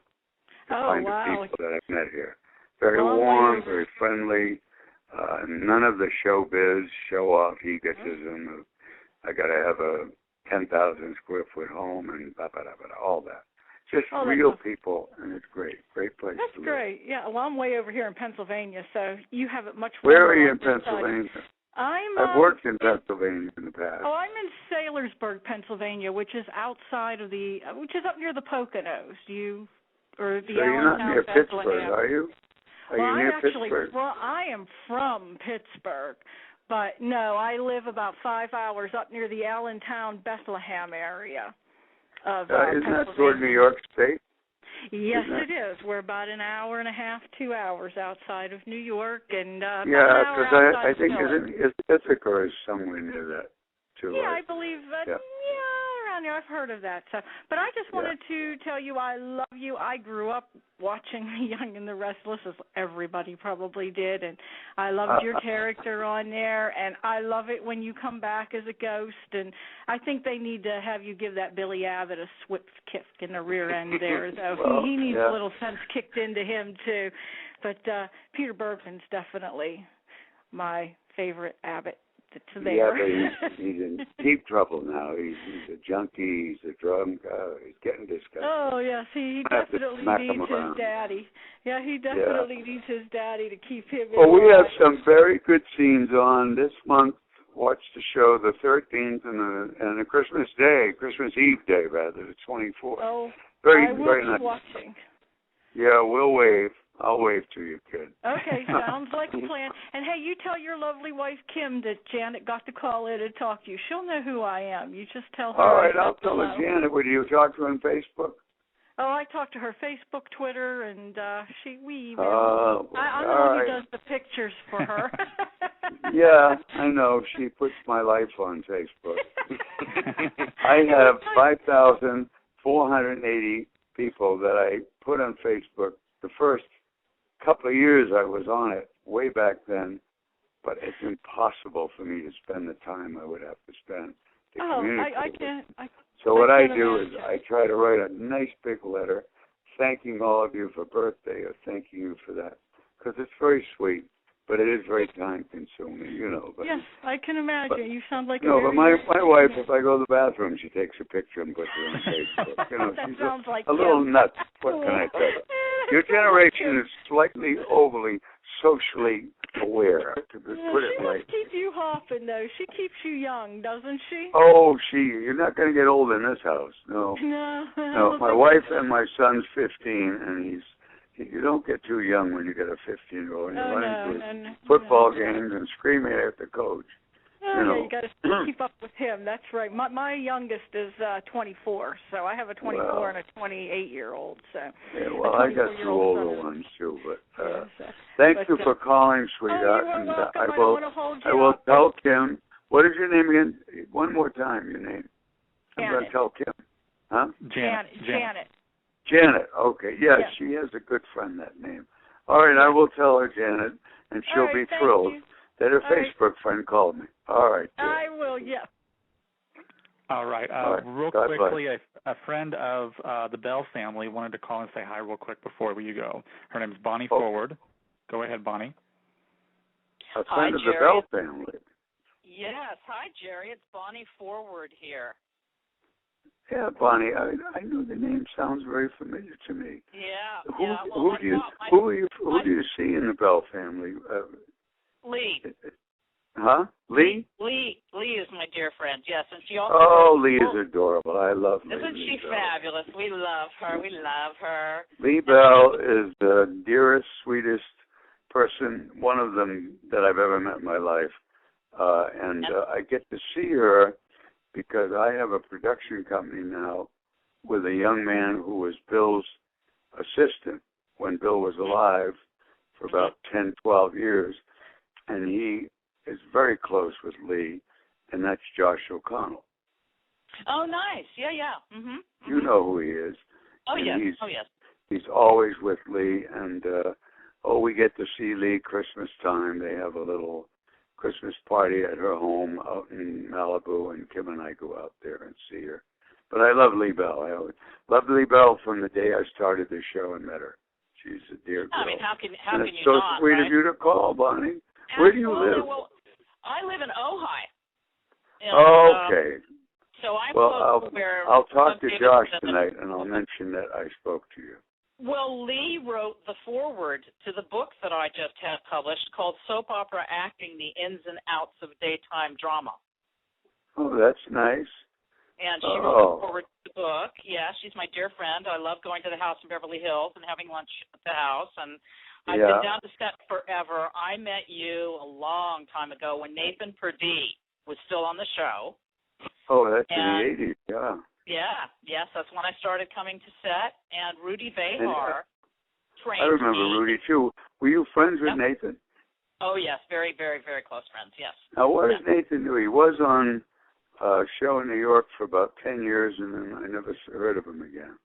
The kind of people that I've met here. Very warm, very friendly. None of the showbiz, show-off egotism. I got to have a 10,000 square foot home and all that. Just real people, and it's great. Great place to live. That's great. Yeah, well, I'm way over here in Pennsylvania, so you have it much. Where are you in Pennsylvania? I've worked in Pennsylvania in the past. Oh, I'm in Saylorsburg, Pennsylvania, which is up near the Poconos. Or the so you're not near Pittsburgh, are you? Are you near Pittsburgh? Well, I am from Pittsburgh, but no, I live about 5 hours up near the Allentown, Bethlehem area of Isn't that toward New York State? Yes, it is. We're about an hour and a half, 2 hours outside of New York, and because I think Ithaca is somewhere near that too. Yeah, right? I believe that. Yeah, around there. I've heard of that. But I just wanted to tell you I love you. I grew up watching The Young and the Restless, as everybody probably did, and I loved your character on there, and I love it when you come back as a ghost, and I think they need to have you give that Billy Abbott a swift kick in the rear end there, though. Well, he needs a little sense kicked into him, too. But Peter Bergman's definitely my favorite Abbott it's there. Yeah, but he's in deep trouble now. He's a junkie. He's a drunk. He's getting disgusted. Oh yes, he definitely needs his daddy. Yeah, he definitely needs his daddy to keep him. Well, we have some very good scenes on this month. Watch the show the 13th and the Christmas Eve day rather, the 24th. Oh, very I will very be nice. watching. Yeah, we'll wave. I'll wave to you, kid. Okay, sounds like a plan. And hey, you tell your lovely wife Kim that Janet got to call in and talk to you. She'll know who I am. You just tell her. All right, I'll tell her. Janet, would you talk to her on Facebook? Oh, I talk to her Facebook, Twitter, and we email. I'm the one who does the pictures for her. Yeah, I know. She puts my life on Facebook. I have 5,480 people that I put on Facebook. The first couple of years I was on it, way back then, but it's impossible for me to spend the time I would have to spend to communicate. I can't. So what I do is I try to write a nice big letter thanking all of you for birthday or thanking you for that, because it's very sweet, but it is very time consuming, you know. But, yes, I can imagine. But, you sound like but my wife, if I go to the bathroom, she takes a picture and puts it on Facebook. You know, she's a little nuts. What can I tell you? Your generation is slightly overly socially aware, to put it like. She keeps you hopping, though. She keeps you young, doesn't she? Oh, you're not going to get old in this house. No. No, my wife and my son's 15, and you don't get too young when you get a 15-year-old. You're running to football games and screaming at the coach. You got to keep up with him. That's right. My youngest is 24, so I have a 24 and a 28-year-old. So yeah, well, I got two older ones too. But thank you for calling, sweetheart. Oh, you're welcome. I will tell Kim. What is your name again? One more time, your name. Janet. I'm going to tell Kim. Huh? Janet. Okay. Yes, she has a good friend that name. All right, I will tell her, Janet, and she'll be thrilled that her Facebook friend called me. All right. Dear. I will, yes. All right. Real quickly, a friend of the Bell family wanted to call and say hi real quick before you go. Her name's Bonnie Forward. Go ahead, Bonnie. A friend of the Bell family. Yes. Hi, Jerry. It's Bonnie Forward here. Yeah, Bonnie. I know the name sounds very familiar to me. Yeah. Who do you see in the Bell family? Lee. Huh? Lee? Lee is my dear friend, yes. And she also... Oh, Lee is adorable. I love Lee. Isn't she fabulous? We love her. Lee Bell is the dearest, sweetest person, one of them that I've ever met in my life. I get to see her because I have a production company now with a young man who was Bill's assistant when Bill was alive for about 10, 12 years. And he is very close with Lee, and that's Josh O'Connell. Oh, nice. Yeah. Mm-hmm. You know who he is. Oh, yes. He's always with Lee, and we get to see Lee Christmas time. They have a little Christmas party at her home out in Malibu, and Kim and I go out there and see her. But I love Lee Bell. I loved Lee Bell from the day I started the show and met her. She's a dear girl. I mean, how can and you it's so not, sweet right? of you to call, Bonnie. Where do you live? Well, I live in Ojai. Okay. So I'm I'll talk to Josh tonight, and I'll mention that I spoke to you. Well, Lee wrote the foreword to the book that I just had published called Soap Opera Acting, The Ins and Outs of Daytime Drama. Oh, that's nice. And she wrote the foreword to the book. Yeah, she's my dear friend. I love going to the house in Beverly Hills and having lunch at the house. And I've been down to set forever. I met you a long time ago when Nathan Perdue was still on the show. Oh, that's in the 80s, Yes, that's when I started coming to set. And Rudy Behar trained me. I remember Rudy, too. Were you friends with Nathan? Oh, yes, very, very, very close friends, yes. Now, what does Nathan do? He was on a show in New York for about 10 years, and then I never heard of him again.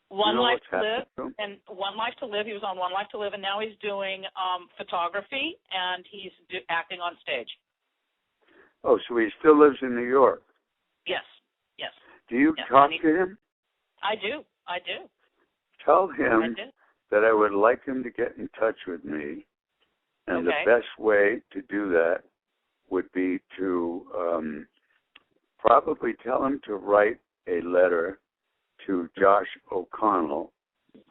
One Life to Live, and One Life to Live. He was on One Life to Live, and now he's doing photography, and he's acting on stage. Oh, so he still lives in New York? Yes. Do you talk to him? I do. Tell him that I would like him to get in touch with me, and the best way to do that would be to probably tell him to write a letter to Josh O'Connell,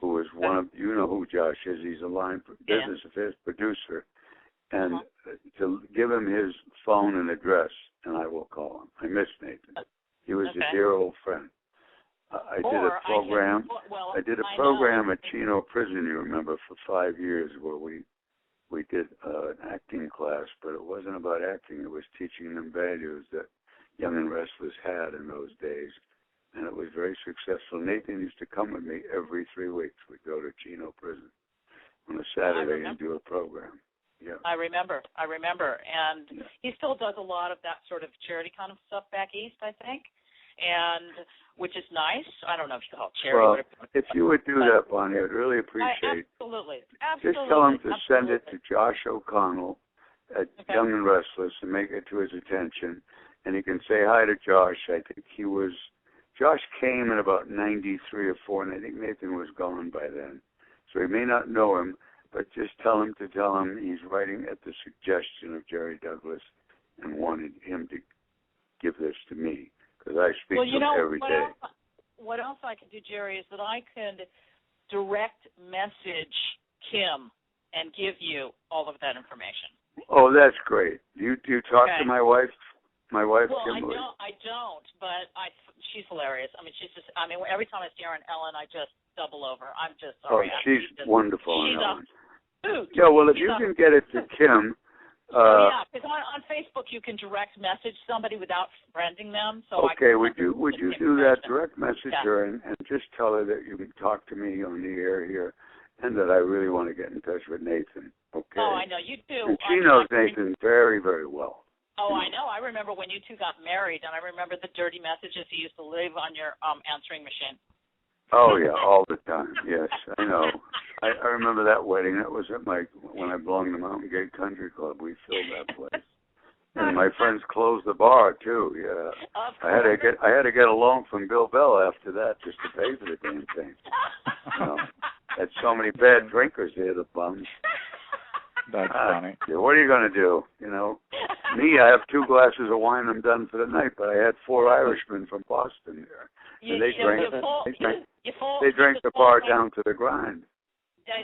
who is one of, you know who Josh is, he's a line business affairs producer, and to give him his phone and address, and I will call him. I miss Nathan. He was a dear old friend. I did a program. I did a program at Chino Prison, you remember, for 5 years, where we did an acting class, but it wasn't about acting. It was teaching them values that Young and Restless had in those days, and it was very successful. Nathan used to come with me every 3 weeks. We'd go to Chino Prison on a Saturday and do a program. Yeah. I remember, and he still does a lot of that sort of charity kind of stuff back east, I think, and which is nice. I don't know if you call it charity. Well, if you would do that, Bonnie, I'd really appreciate. Absolutely. Just tell him to send it to Josh O'Connell at Young and Restless and make it to his attention, and he can say hi to Josh. I think Josh came in about 93 or 4, and I think Nathan was gone by then, so he may not know him. But just tell him he's writing at the suggestion of Jerry Douglas and wanted him to give this to me, because I speak to him every day. What else I could do, Jerry, is that I could direct message Kim and give you all of that information. Oh, that's great. Do you talk to my wife? My wife, well, Kimberly? I don't, but she's hilarious. I mean, every time I see her and Ellen, I just double over. I'm just sorry. Oh, she's wonderful. She's a hoot. Yeah, well, if you can get it to Kim. Because on Facebook you can direct message somebody without friending them. So okay, would you do that? Direct message her and just tell her that you can talk to me on the air here, and that I really want to get in touch with Nathan. Okay. Oh, I know you do. And she knows Nathan very, very well. Oh, I know. I remember when you two got married, and I remember the dirty messages you used to leave on your answering machine. Oh, yeah, all the time. Yes, I know. I remember that wedding. That was at when I belonged to Mountain Gate Country Club. We filled that place. And my friends closed the bar, too, yeah. I had to get a loan from Bill Bell after that just to pay for the damn thing. You know, had so many bad drinkers there, the bums. That's funny. What are you going to do? You know, me, I have 2 glasses of wine. I'm done for the night. But I had 4 Irishmen from Boston there, and they drank the bar down to the grind. Yeah,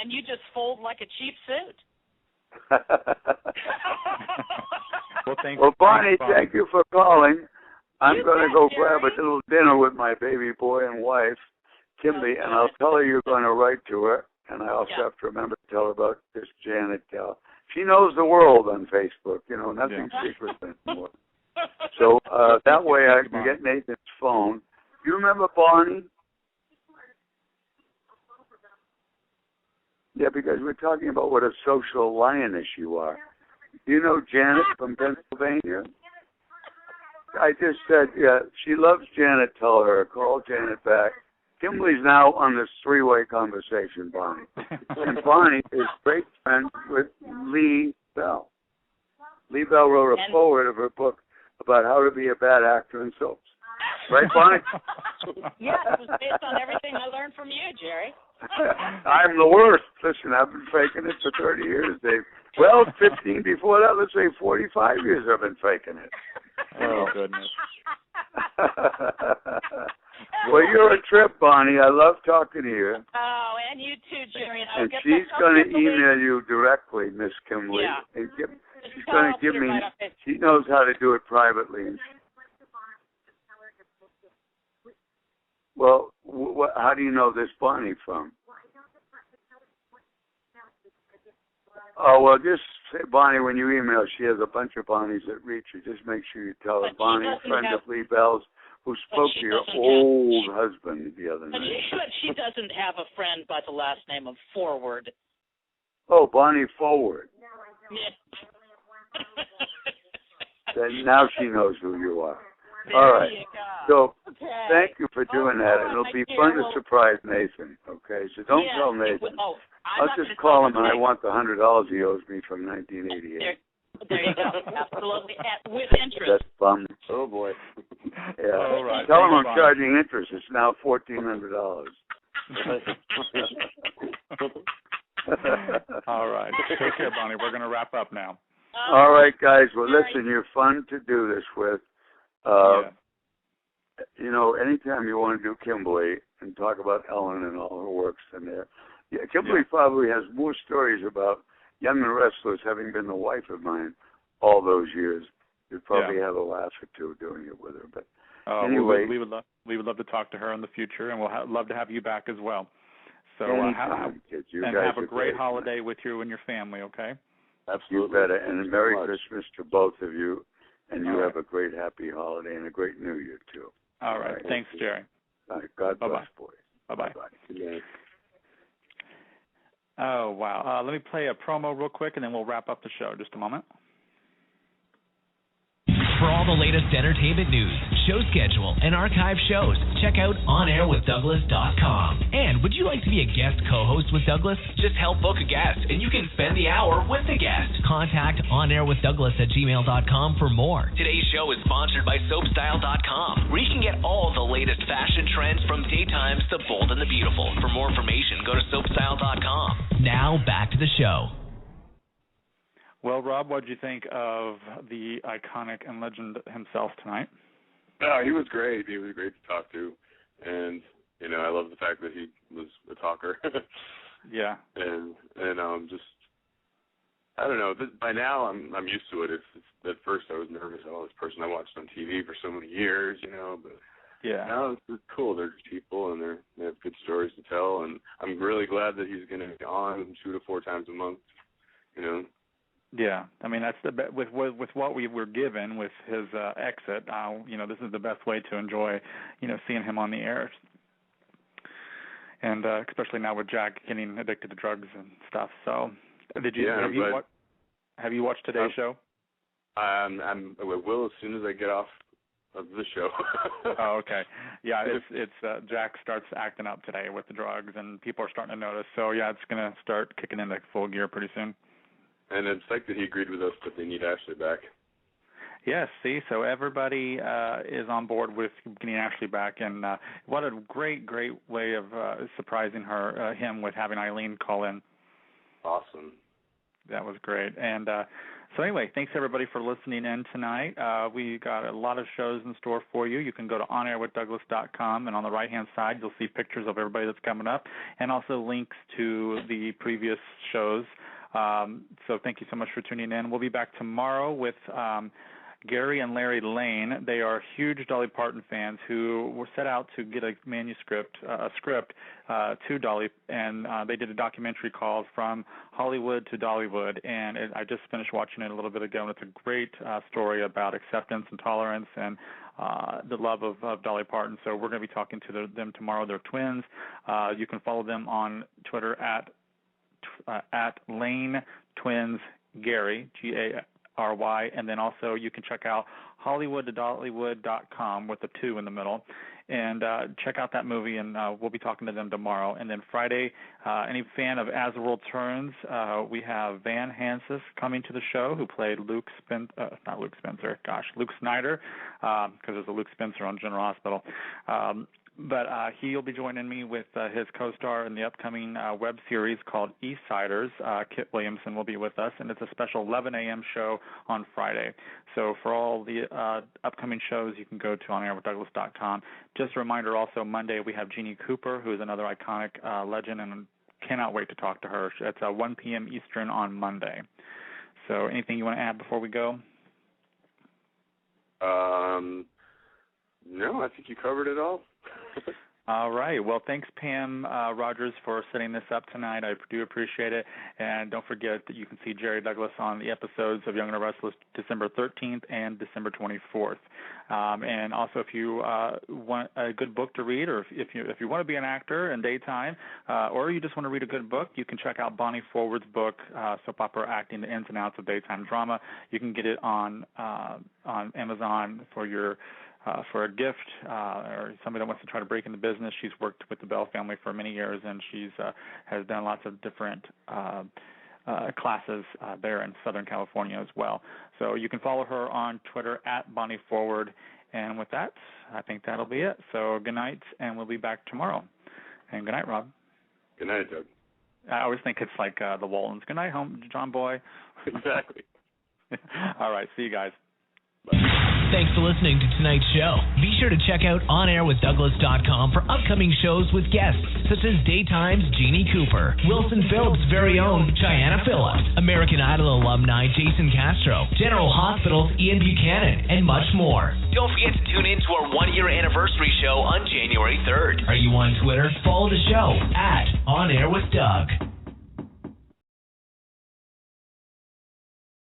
and you just fold like a cheap suit. Well, Bonnie, thank you for calling. I'm going to go grab a little dinner with my baby boy and wife, Kimberly, and I'll tell her you're going to write to her. And I also have to remember to tell her about this Janet gal. She knows the world on Facebook. You know, nothing secret anymore. So that way I can get Nathan's phone. You remember Barney? Yeah, because we're talking about what a social lioness you are. Do you know Janet from Pennsylvania? I just said, yeah, she loves Janet. Tell her. Call Janet back. Kimberly's now on this 3-way conversation, Bonnie. And Bonnie is great friends with Lee Bell. Lee Bell wrote a foreword of her book about how to be a bad actor in soaps. Right, Bonnie? Yes, it was based on everything I learned from you, Jerry. I'm the worst. Listen, I've been faking it for 30 years, Dave. Well, 15 before that, let's say 45 years I've been faking it. Oh, goodness. Well, you're a trip, Bonnie. I love talking to you. Oh, and you too, Jerry. And she's going to email you directly, Miss Kimberly. Yeah. And she's going to give me, she knows how to do it privately. Well, how do you know this Bonnie from? Oh, well, just say, Bonnie, when you email, she has a bunch of Bonnies that reach her. Just make sure you tell her, Bonnie, a friend of Lee Bell's, who spoke to your old husband the other night. But she doesn't have a friend by the last name of Forward. Oh, Bonnie Forward. Then now she knows who you are. All right. So thank you for doing that. It'll be fun to surprise Nathan. Okay, so don't tell Nathan. I'll just call him, and I want the $100 he owes me from 1988. There you go. Absolutely. With interest. That's bum. Oh, boy. Yeah. All right. Tell him I'm charging interest. It's now $1,400. All right. Take care, Bonnie. We're going to wrap up now. All right, guys. Well, listen, you're fun to do this with. You know, anytime you want to do Kimberly and talk about Ellen and all her works in there, Kimberly probably has more stories about Young and Restless, having been the wife of mine all those years. You'd probably have a laugh or two doing it with her. But anyway, we would love to talk to her in the future, and we'll love to have you back as well. So have a great holiday with you and your family. Okay. Absolutely. You better. And Merry Christmas to both of you, and you have a great, happy holiday and a great New Year too. All right. Thanks, Jerry. All right. God bless, boys. Bye-bye. Bye. Oh, wow. Let me play a promo real quick, and then we'll wrap up the show. Just a moment. For all the latest entertainment news, show schedule, and archive shows, check out onairwithdouglas.com. And would you like to be a guest co-host with Douglas? Just help book a guest, and you can spend the hour with the guest. Contact onairwithdouglas@gmail.com for more. Today's show is sponsored by SoapStyle.com, where you can get all the latest fashion trends from daytimes to bold and the beautiful. For more information, go to SoapStyle.com. Now, back to the show. Well, Rob, what did you think of the iconic and legend himself tonight? Oh, he was great. He was great to talk to, and you know, I love the fact that he was a talker. Yeah. And just, I don't know. By now, I'm used to it. It's at first I was nervous. Oh, this person I watched on TV for so many years, you know. But now it's cool. They're people, and they have good stories to tell. And I'm really glad that he's going to be on 2 to 4 times a month, you know. Yeah, I mean, that's with what we were given with his exit. You know, this is the best way to enjoy, you know, seeing him on the air, and especially now with Jack getting addicted to drugs and stuff. So, have you watched today's show? I will as soon as I get off of the show. Oh, okay. Yeah, it's Jack starts acting up today with the drugs, and people are starting to notice. So yeah, it's gonna start kicking into full gear pretty soon. And it's like that he agreed with us that they need Ashley back. Yes, see, so everybody is on board with getting Ashley back, and what a great way of surprising him with having Eileen call in. Awesome. That was great. And so anyway, thanks everybody for listening in tonight. We got a lot of shows in store for you. You can go to onairwithdouglas.com, and on the right-hand side, you'll see pictures of everybody that's coming up, and also links to the previous shows. So thank you so much for tuning in. We'll be back tomorrow with Gary and Larry Lane. They are huge Dolly Parton fans who were set out to get a script to Dolly, and they did a documentary called From Hollywood to Dollywood, and I just finished watching it a little bit ago, and it's a great story about acceptance and tolerance and the love of Dolly Parton. So we're going to be talking to them tomorrow. They're twins. You can follow them on Twitter at Lane Twins Gary, Gary, and then also you can check out HollywoodToDollywood.com with the 2 in the middle, and check out that movie, and we'll be talking to them tomorrow. And then Friday, any fan of As the World Turns, we have Van Hansis coming to the show, who played Luke Snyder, because there's a Luke Spencer on General Hospital. But he'll be joining me with his co-star in the upcoming web series called Eastsiders. Kit Williamson will be with us, and it's a special 11 a.m. show on Friday. So for all the upcoming shows, you can go to onairwithdouglas.com. Just a reminder also, Monday we have Jeannie Cooper, who is another iconic legend, and cannot wait to talk to her. It's 1 p.m. Eastern on Monday. So anything you want to add before we go? No, I think you covered it all. All right. Well, thanks, Pam Rogers, for setting this up tonight. I do appreciate it. And don't forget that you can see Jerry Douglas on the episodes of Young and the Restless December 13th and December 24th. And also, if you want a good book to read, or if you want to be an actor in daytime, or you just want to read a good book, you can check out Bonnie Forward's book, Soap Opera Acting: The Ins and Outs of Daytime Drama. You can get it on Amazon for a gift, or somebody that wants to try to break into business. She's worked with the Bell family for many years, and she's has done lots of different classes there in Southern California as well. So you can follow her on Twitter at Bonnie Forward. And with that, I think that'll be it. So good night, and we'll be back tomorrow. And good night, Rob. Good night, Doug. I always think it's like the Waltons. Good night, home, John Boy. Exactly. All right. See you guys. Thanks for listening to tonight's show. Be sure to check out onairwithdouglas.com for upcoming shows with guests such as Daytime's Jeannie Cooper, Wilson Phillips' very own Cheyenne Phillips, American Idol alumni Jason Castro, General Hospital's Ian Buchanan, and much more. Don't forget to tune in to our 1-year anniversary show on January 3rd. Are you on Twitter? Follow the show @OnAirWithDoug.